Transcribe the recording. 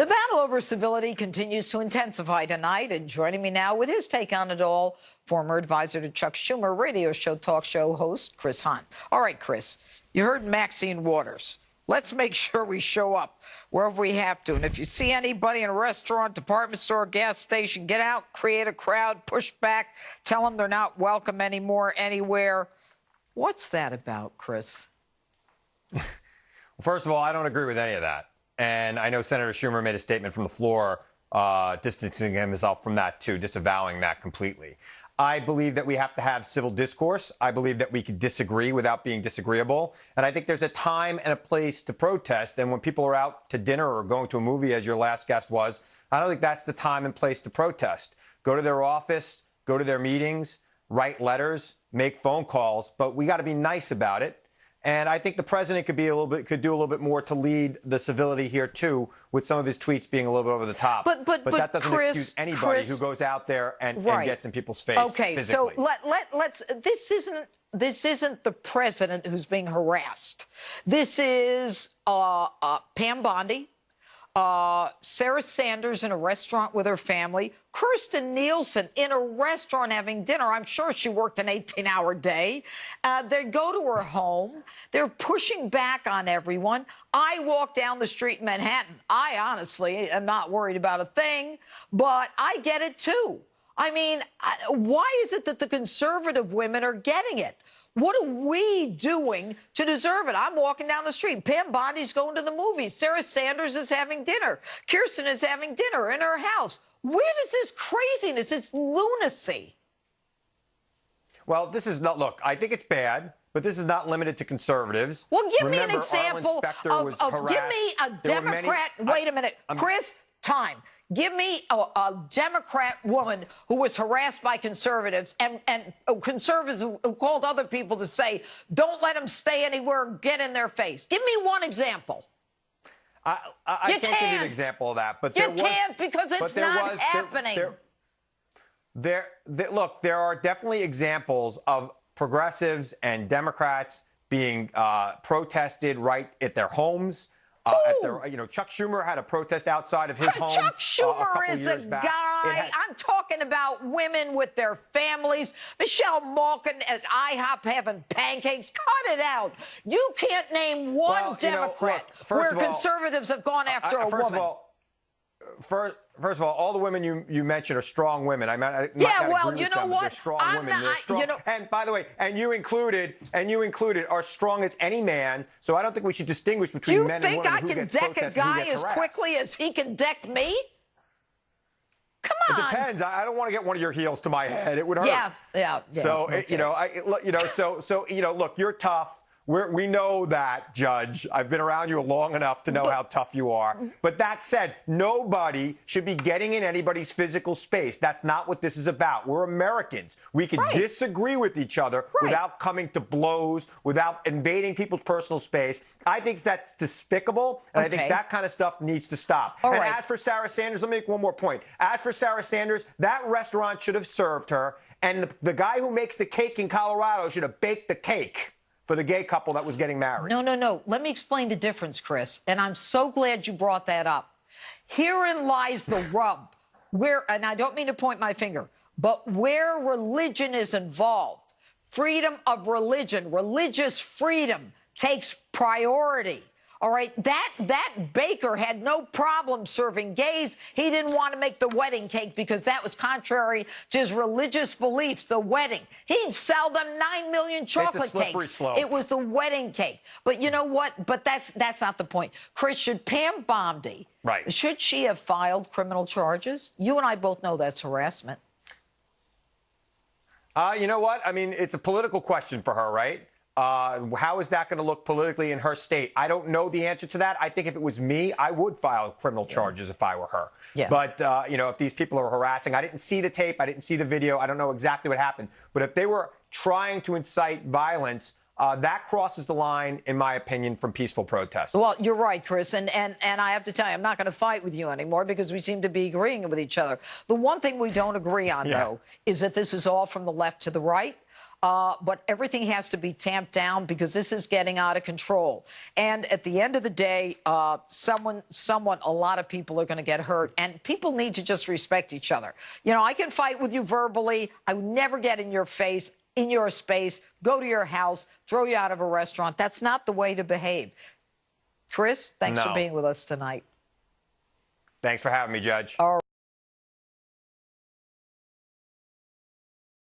The battle over civility continues to intensify tonight, and joining me now with his take on it all, former advisor to Chuck Schumer, radio show talk show host Chris Hahn. All right, Chris, you heard Maxine Waters. Let's make sure we show up wherever we have to. And if you see anybody in a restaurant, department store, gas station, get out, create a crowd, push back, tell them they're not welcome anymore anywhere. What's that about, Chris? Well, first of all, I don't agree with any of that. And I know Senator Schumer made a statement from the floor distancing himself from that, too, disavowing that completely. I believe that we have to have civil discourse. I believe that we could disagree without being disagreeable. And I think there's a time and a place to protest. And when people are out to dinner or going to a movie, as your last guest was, I don't think that's the time and place to protest. Go to their office, go to their meetings, write letters, make phone calls. But we got to be nice about it. And I think the president could do a little bit more to lead the civility here, too, with some of his tweets being a little bit over the top. But that doesn't excuse anybody who goes out there and gets in people's face physically. So let's this isn't the president who's being harassed. This is Pam Bondi, Sarah Sanders in a restaurant with her family, Kirstjen Nielsen in a restaurant having dinner. I'm sure she worked an 18-hour day. They go to her home. They're pushing back on everyone. I walk down the street in Manhattan. I honestly am not worried about a thing, but I get it, too. I mean, why is it that the conservative women are getting it? What are we doing to deserve it? I'm walking down the street. Pam Bondi's going to the movies. Sarah Sanders is having dinner. Kirstjen is having dinner in her house. Where does this craziness, it's lunacy? Well, this is not, look, I think it's bad, but this is not limited to conservatives. Well, give me an example of give me a Democrat. Wait a minute, Chris, time. Give me a Democrat woman who was harassed by conservatives and conservatives who called other people to say, don't let them stay anywhere, get in their face. Give me one example. I can't give you an example of that. But you can't because it's not happening. Look, there are definitely examples of progressives and Democrats being protested right at their homes. Chuck Schumer had a protest outside of his home. Chuck Schumer is a guy. I'm talking about women with their families. Michelle Malkin at IHOP having pancakes. Cut it out. You can't name one Democrat where conservatives have gone after a woman. First of all the women you mentioned are strong women. You know what? They're strong women. They're strong. And by the way, and you included are strong as any man. So I don't think we should distinguish between men and women. You think I can deck a guy as quickly as he can deck me? Come on. It depends. I don't want to get one of your heels to my head. It would hurt. Yeah. So okay. Look, you're tough. We know that, Judge. I've been around you long enough to know how tough you are. But that said, nobody should be getting in anybody's physical space. That's not what this is about. We're Americans. We can disagree with each other without coming to blows, without invading people's personal space. I think that's despicable, and I think that kind of stuff needs to stop. As for Sarah Sanders, let me make one more point. As for Sarah Sanders, that restaurant should have served her, and the guy who makes the cake in Colorado should have baked the cake for the gay couple that was getting married. No. Let me explain the difference, Chris. And I'm so glad you brought that up. Herein lies the rub. And I don't mean to point my finger, but where religion is involved, freedom of religion, religious freedom takes priority. All right, that baker had no problem serving gays. He didn't want to make the wedding cake because that was contrary to his religious beliefs, the wedding. He'd sell them 9 million chocolate cakes. Slope. It was the wedding cake. But you know what? But that's not the point. Chris, should Pam Bondi, should she have filed criminal charges? You and I both know that's harassment. You know what? I mean, it's a political question for her, right? How is that going to look politically in her state? I don't know the answer to that. I think if it was me, I would file criminal charges if I were her. But, if these people are harassing, I didn't see the tape. I didn't see the video. I don't know exactly what happened. But if they were trying to incite violence, that crosses the line, in my opinion, from peaceful protest. Well, you're right, Chris. And I have to tell you, I'm not going to fight with you anymore because we seem to be agreeing with each other. The one thing we don't agree on, though, is that this is all from the left to the right. but everything has to be tamped down because this is getting out of control. And at the end of the day, a lot of people are going to get hurt, and people need to just respect each other. You know, I can fight with you verbally. I would never get in your face, in your space, go to your house, throw you out of a restaurant. That's not the way to behave. Chris, thanks for being with us tonight. Thanks for having me, Judge. All right.